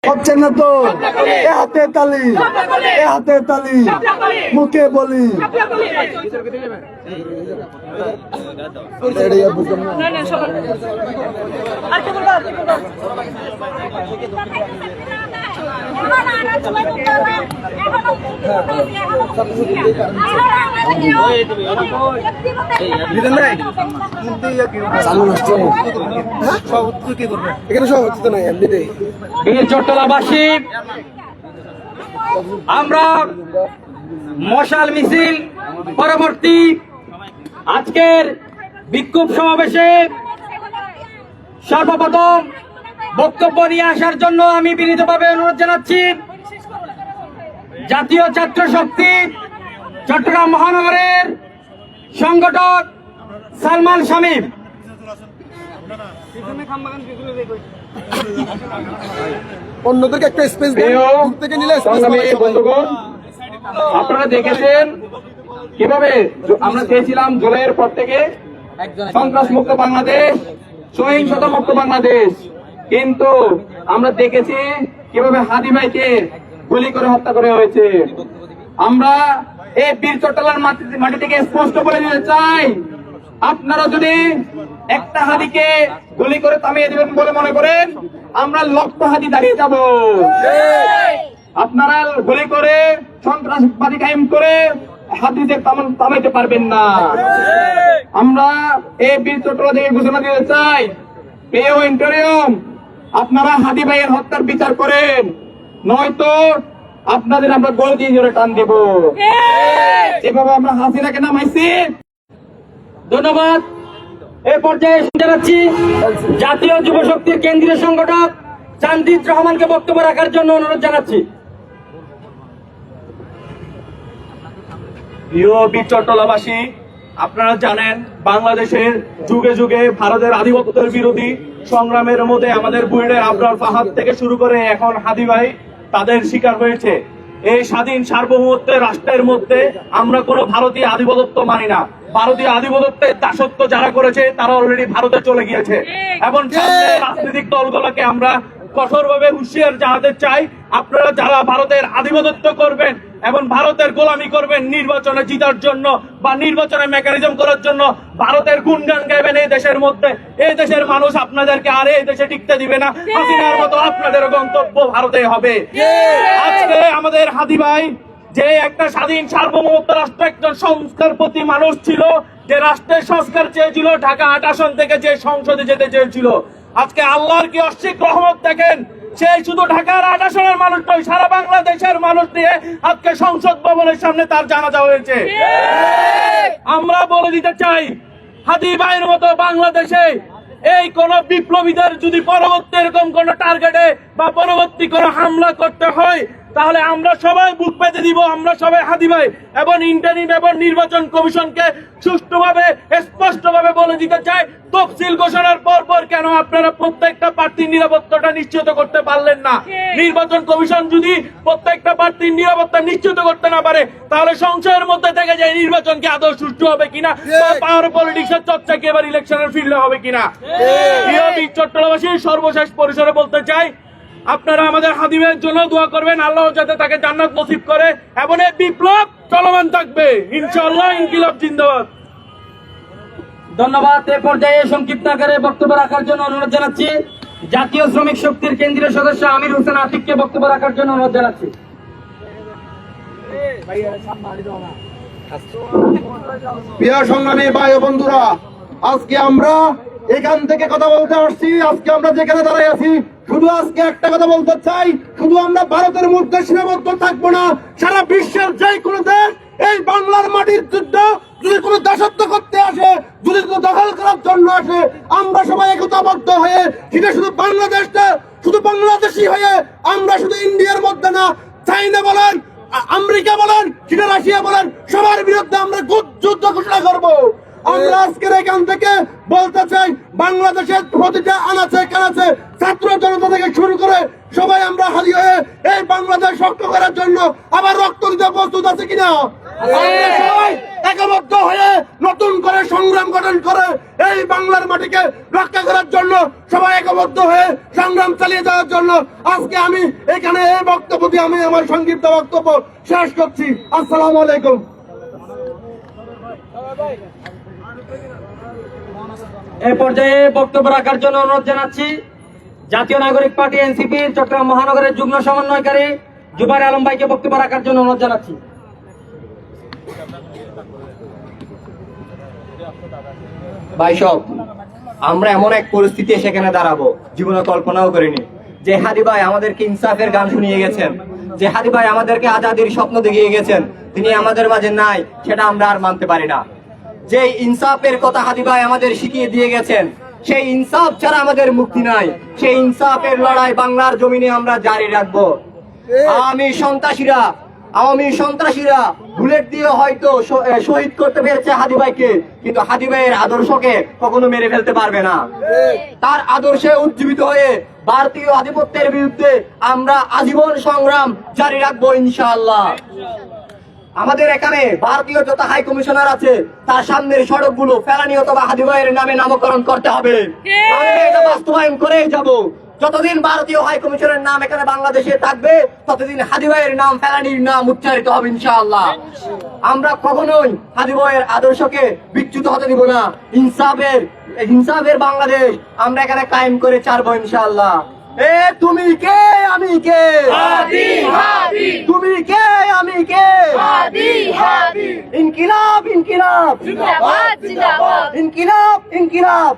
হচ্ছে না তো এ হাতে তালি, এ হাতে তালি, মুখে বলি। চট্টলাবাসী আমরা মশাল মিছিল পরবর্তী আজকের বিক্ষোভ সমাবেশে সর্বপ্রথম বক্তব্য নিয়ে আসার জন্য আমি বিনীতভাবে অনুরোধ জানাচ্ছি জাতীয় ছাত্র শক্তি চট্টগ্রাম মহানগরের সংগঠক সালমান শামীম। অন্যদেরকে একটা স্পেস থেকে নিলে বন্ধুগণ, আপনারা দেখেছেন কিভাবে আমরা চেয়েছিলাম জুলাইয়ের পর থেকে সন্ত্রাস মুক্ত বাংলাদেশ, সহিংসতা মুক্ত বাংলাদেশ, কিন্তু আমরা দেখেছি কিভাবে হাদি ভাইকে গুলি করে হত্যা করা হয়েছে। আমরা এই বীর চট্টলার মাটি থেকে স্পষ্ট বলে দিতে চাই, আপনারা যদি একটা হাদিকে গুলি করে থামিয়ে দিবেন বলে মনে করেন, আমরা লক্ষ হাদি দাঁড়িয়ে যাব। আপনারা গুলি করে সন্ত্রাসবাদী কায়েম করে হাদিদের থামাইতে পারবেন না। আমরা এই বীর চট্টলা থেকে ঘোষণা দিতে চাই, পেও ইন্টারিয়ম আপনারা হাদি ভাইয়ের হত্যার বিচার করেন, নয়তো আপনাদের আমরা গোল দিয়ে জোরে টান দেব, যেভাবে আমরা হাসিনাকে নামাইছি। ধন্যবাদ। এ পর্যায়ে জানাচ্ছি জাতীয় যুব শক্তির কেন্দ্রীয় সংগঠক চান্দিদ রহমানকে বক্তব্য রাখার জন্য অনুরোধ জানাচ্ছি। প্রিয় বীর চট্টলাবাসী, আপনারা জানেন বাংলাদেশের যুগে যুগে ভারতের আধিপত্যের বিরোধী সংগ্রামের মধ্যে আমাদের বুয়েটের আবরার ফাহাদ থেকে শুরু করে এখন হাদি ভাই তাদের শিকার হয়েছে। এই স্বাধীন সার্বভৌমত্বের রাষ্ট্রের মধ্যে আমরা কোনো ভারতীয় আধিপত্য মানি না। ভারতীয় আধিপত্যের দাসত্ব যারা করেছে তারা অলরেডি ভারতে চলে গিয়েছে। এবং রাজনৈতিক দলগুলোকে আমরা কঠোরভাবে হুঁশিয়ার জানাতে চাই, আপনারা যারা ভারতের আধিপত্য করবেন এবং ভারতের গোলামি করবেন নির্বাচনে জিতার জন্য বা নির্বাচনে মেকানিজম করার জন্য, ভারতের গুণগান গাইবেন এই দেশের মধ্যে, এই দেশের মানুষ আপনাদেরকে আর এই দেশে টিকতে দিবে না। হাসিনার মতো আপনাদের গন্তব্য ভারতে হবে। আজকে আমাদের হাদি ভাই যে একটা স্বাধীন সার্বভৌমত্ব রাষ্ট্র, একজন সংস্কারপতি মানুষ ছিল, যে রাষ্ট্রের সংস্কার চেয়েছিল, ঢাকা ৮ আসন থেকে যে সংসদে যেতে চেয়েছিল, আজকে আল্লাহর কি অসীম রহমত দেখেন, সে শুধু ঢাকার ৮ আসনের মানুষ নয়, সারা বাংলাদেশের মানুষ নিয়ে আজকে সংসদ ভবনের সামনে তার জানাজা হয়েছে। আমরা বলে দিতে চাই, হাদি ভাইয়ের মতো বাংলাদেশে এই কোন বিপ্লবীদের যদি পরবর্তী এরকম কোন টার্গেটে বা পরবর্তী কোন হামলা করতে হয়, তাহলে আমরা সবাই বুক পেতে দিব। আমরা সবাই হাদি ভাই এবং ইন্টারিম এবং নির্বাচন কমিশনকে সুষ্ঠুভাবে স্পষ্টভাবে বলে দিতে চাই, তফসিল ঘোষণার পর কেন আপনারা প্রত্যেকটা প্রার্থীর নিরাপত্তাটা নিশ্চিত করতে পারলেন না? নির্বাচন কমিশন যদি প্রত্যেকটা প্রার্থীর নিরাপত্তা নিশ্চিত করতে না পারে, তাহলে সংশয়ের মধ্যে থেকে যায় নির্বাচন কি আদৌ সুষ্ঠু হবে কিনা, পাওয়ার পলিটিক্সের চর্চা কি এবার ইলেকশনের ফিল্ডে হবে কিনা। চট্টগ্রামবাসীর সর্বশেষ পরিসরে বলতে চাই, আপনারা আমাদের হাদি ভাইয়ের জন্য দোয়া করবেন, আল্লাহ যাতে তাকে জান্নাত নসিব করে এবং এই বিপ্লব চলমান থাকবে ইনশাআল্লাহ। ইনকিলাব জিন্দাবাদ। ধন্যবাদ। এ পর্যায়ে সংক্ষিপ্ত আকারে বক্তব্য রাখার জন্য অনুরোধ জানাচ্ছি জাতীয় শ্রমিক শক্তির কেন্দ্রীয় সদস্য আমির হোসেন আতিককে বক্তব্য রাখার জন্য অনুরোধ জানাচ্ছি। প্রিয় সংগ্রামী ভাই ও বন্ধুরা, আজকে আমরা এখান থেকে কথা বলতে আসছি, আজকে আমরা যেখানে দাঁড়িয়ে আছি, শুধু আজকে একটা কথা বলতে চাই, শুধু আমরা ভারতের মধ্যে সীমাবদ্ধ থাকবো না, সারা বিশ্বের যে কোনো দেশ এই বাংলার মাটির যুদ্ধ যদি কোনো দাসত্ব করতে আসে, যদি কোনো দখল করার জন্য আসে, আমরা সবাই একতাবদ্ধ হয়ে, সেটা শুধু বাংলাদেশটা শুধু বাংলাদেশি হয়ে, আমরা শুধু ইন্ডিয়ার মধ্যে না, চাইনা বলেন, আমেরিকা বলেন, সেটা রাশিয়া বলেন, সবার বিরুদ্ধে আমরা যুদ্ধ ঘোষণা করবো। আমরা আজকের এখান থেকে বলতে চাই, বাংলাদেশের প্রতিটা আনাচে কানাচে ছাত্র জনতা থেকে শুরু করে সবাই আমরা হাজির হয়ে এই বাংলাদেশ রক্ষা করার জন্য আবার রক্ত দিতে প্রস্তুত আছে কিনা? আমরা সবাই একবদ্ধ হয়ে নতুন করে সংগ্রাম গঠন করে এই বাংলার মাটিকে রক্ষা করার জন্য সবাই একবদ্ধ হয়ে সংগ্রাম চালিয়ে যাওয়ার জন্য আজকে আমি এখানে এই বক্তব্য দিয়ে আমি আমার সংক্ষিপ্ত বক্তব্য শেষ করছি। আসসালামু আলাইকুম। এই পর্যায়ে বক্তব্য রাখার জন্য অনুরোধ জানাচ্ছি জাতীয় নাগরিক পার্টি এনসিপি চট্টগ্রাম মহানগরের যুগ্ম সমন্বয়কারী জুবাইর আলম ভাইকে বক্তব্য রাখার জন্য অনুরোধ জানাচ্ছি। ভাই সব আমরা এমন এক পরিস্থিতি সেখানে দাঁড়াবো জীবনে কল্পনাও করিনি। যে হাদি ভাই আমাদেরকে ইনসাফের গান শুনিয়ে গেছেন, যে হাদি ভাই আমাদেরকে আজাদির স্বপ্ন দেখিয়ে গেছেন, তিনি আমাদের মাঝে নাই, সেটা আমরা আর মানতে পারি না। যে ইনসাফের কথা হাদি ভাই আমাদের শিখিয়ে দিয়ে গেছেন, সেই ইনসাফ ছাড়া আমাদের মুক্তি নাই। সেই ইনসাফের লড়াই বাংলার জমিনে আমরা জারি রাখবো। আওয়ামী সন্ত্রাসীরা বুলেট দিয়ে হয়তো শহীদ করতে পেরেছে হাদি ভাইকে, কিন্তু হাদি ভাইয়ের আদর্শকে কখনো মেরে ফেলতে পারবে না। তার আদর্শে উজ্জীবিত হয়ে ভারতীয় আধিপত্যের বিরুদ্ধে আমরা আজীবন সংগ্রাম জারি রাখবো ইনশাআল্লাহ। আমাদের এখানে ভারতীয় যত হাই কমিশনার আছে তার সামনের সড়কগুলো ফেলানি অথবা হাদি ভাইয়ের নামে নামকরণ করতে হবে। আমরা এটা বাস্তবায়ন করেই যাব। যতদিন ভারতীয় হাই কমিশনের নাম এখানে বাংলাদেশে থাকবে ততদিন হাদি ভাইয়ের নাম ফেলানির নাম উচ্চারিত হবে ইনশাআল্লাহ। আমরা কখনোই হাদি ভাইয়ের আদর্শকে বিচ্যুত হতে দিব না। ইনসাফের বাংলাদেশ আমরা এখানে কায়েম করে ছাড়বো ইনশাআল্লাহ। এ তুমি কে আমি কে, তুমি কে আমি কে, ইনকিলাব ইনকিলাব ইনকিলাব ইনকিলাব।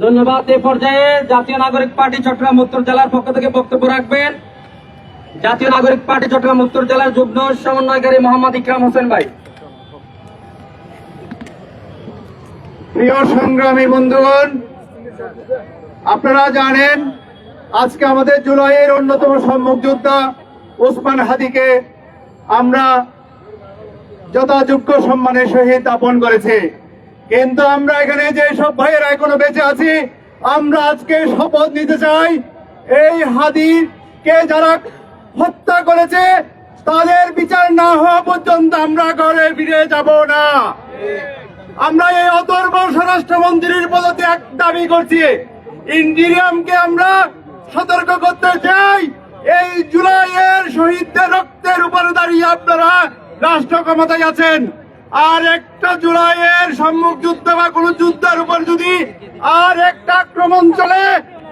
ধন্যবাদ। এই পর্যায়ে জাতীয় নাগরিক পার্টি চট্টগ্রাম উত্তর জেলার পক্ষ থেকে বক্তব্য রাখবেন জাতীয় নাগরিক পার্টি চট্টগ্রাম উত্তর জেলার যুগ্ম সমন্বয়কারী মোহাম্মদ ইকরাম হোসেন ভাই। প্রিয় সংগ্রামী বন্ধুগণ, আপনারা জানেন আজকে আমাদের জুলাইয়ের অন্যতম সম্মুখ যোদ্ধা ওসমান হাদিকে আমরা যথাযোগ্য সম্মানের সহিত আপন করেছি। কিন্তু আমরা এখানে যে সব ভাইয়েরা এখনো বেঁচে আছি, আমরা আজকে শপথ নিতে চাই এই হাদিকে যারা হত্যা করেছে তাদের বিচার না হওয়া পর্যন্ত আমরা ঘরে ফিরে যাব না। আমরা এই অতর্ব স্বরাষ্ট্রমন্ত্রীর পদত্যাগ দাবি করছি। ইন্ডিরিয়ামকে আমরা সতর্ক করতে চাই, এই জুলাইয়ের শহীদদের রক্তের উপরে দাঁড়িয়ে আপনারা রাষ্ট্র ক্ষমতায় আছেন। আর একটা জুলাইয়ের সম্মুখ যুদ্ধ বা কোন যুদ্ধের উপর যদি আর একটা আক্রমণ চলে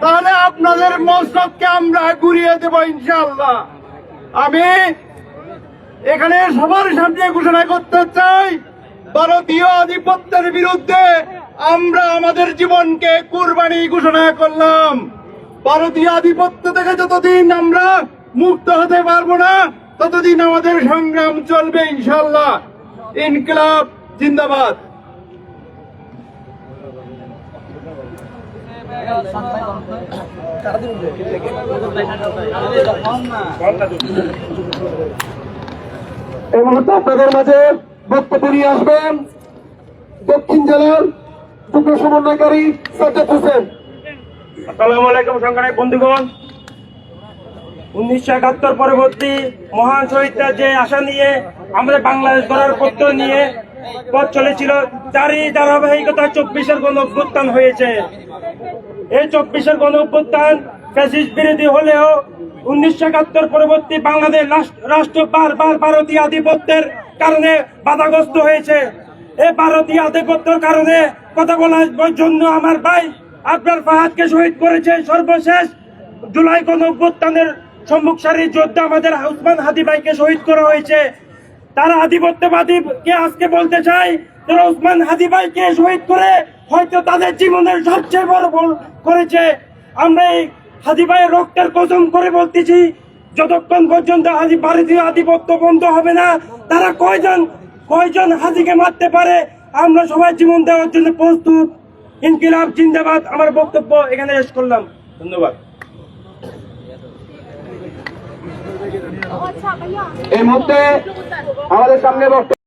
তাহলে আপনাদের মস্তককে আমরা ঘুরিয়ে দেব ইনশাআল্লাহ। আমি এখানে সবার সামনে ঘোষণা করতে চাই, ভারতীয় আধিপত্যের বিরুদ্ধে আমরা আমাদের জীবনকে কুরবানি ঘোষণা করলাম। ভারতীয় আধিপত্য থেকে যতদিন আমরা মুক্ত হতে পারবো না ততদিন আমাদের সংগ্রাম চলবে ইনশাআল্লাহ। ইনকিলাব জিন্দাবাদ। এই মুহূর্তে আপনাদের মাঝে বক্তব্য নিয়ে আসবেন দক্ষিণ জেলার যুগ্ম সমন্বয়কারী সাজ্জাদ হোসেন। আসসালামু আলাইকুম সংগ্রামী বন্ধুগণ, 1971 পরবর্তী মহান শহীদরা যে আশা নিয়ে আমাদের বাংলাদেশ গড়ার প্রত্যয় নিয়ে পথ চলেছিল, তারই ধারাবাহিকতা 24-এর গণ অভ্যুত্থান হয়েছে। এই 24-এর গণ অভ্যুত্থান ফ্যাসিস্ট বিরোধী হলেও 1971 পরবর্তী বাংলাদেশ রাষ্ট্র বারবার ভারতীয় আধিপত্যের কারণে বাধাগ্রস্ত হয়েছে। এই ভারতীয় আধিপত্যের কারণে কথা বলার জন্য আমার ভাই আবরার ফাহাদকে শহীদ করেছে। সর্বশেষ জুলাই গণ অভ্যুত্থানের সম্মুখ সারির যোদ্ধা আমাদের ওসমান হাদি ভাইকে শহীদ করা হয়েছে। তারা আধিপত্যবাদীকে আজকে বলতে চাই, তারা ওসমান হাদি ভাইকে শহীদ করে হয়তো তাদের জীবনের সবচেয়ে বড় ভুল করেছে। আমরা এই হাদি ভাইয়ের রক্তের কসম করে বলতেছি, যতক্ষণ পর্যন্ত ভারতীয় আধিপত্য বন্ধ হবে না, তারা কয়জন হাদিকে মারতে পারে আমরা সবাই জীবন দেওয়ার জন্য প্রস্তুত। ইনকিলাব জিন্দাবাদ। আমার বক্তব্য এখানে শেষ করলাম। ধন্যবাদ। এই মুহূর্তে আমাদের সামনে বক্তব্য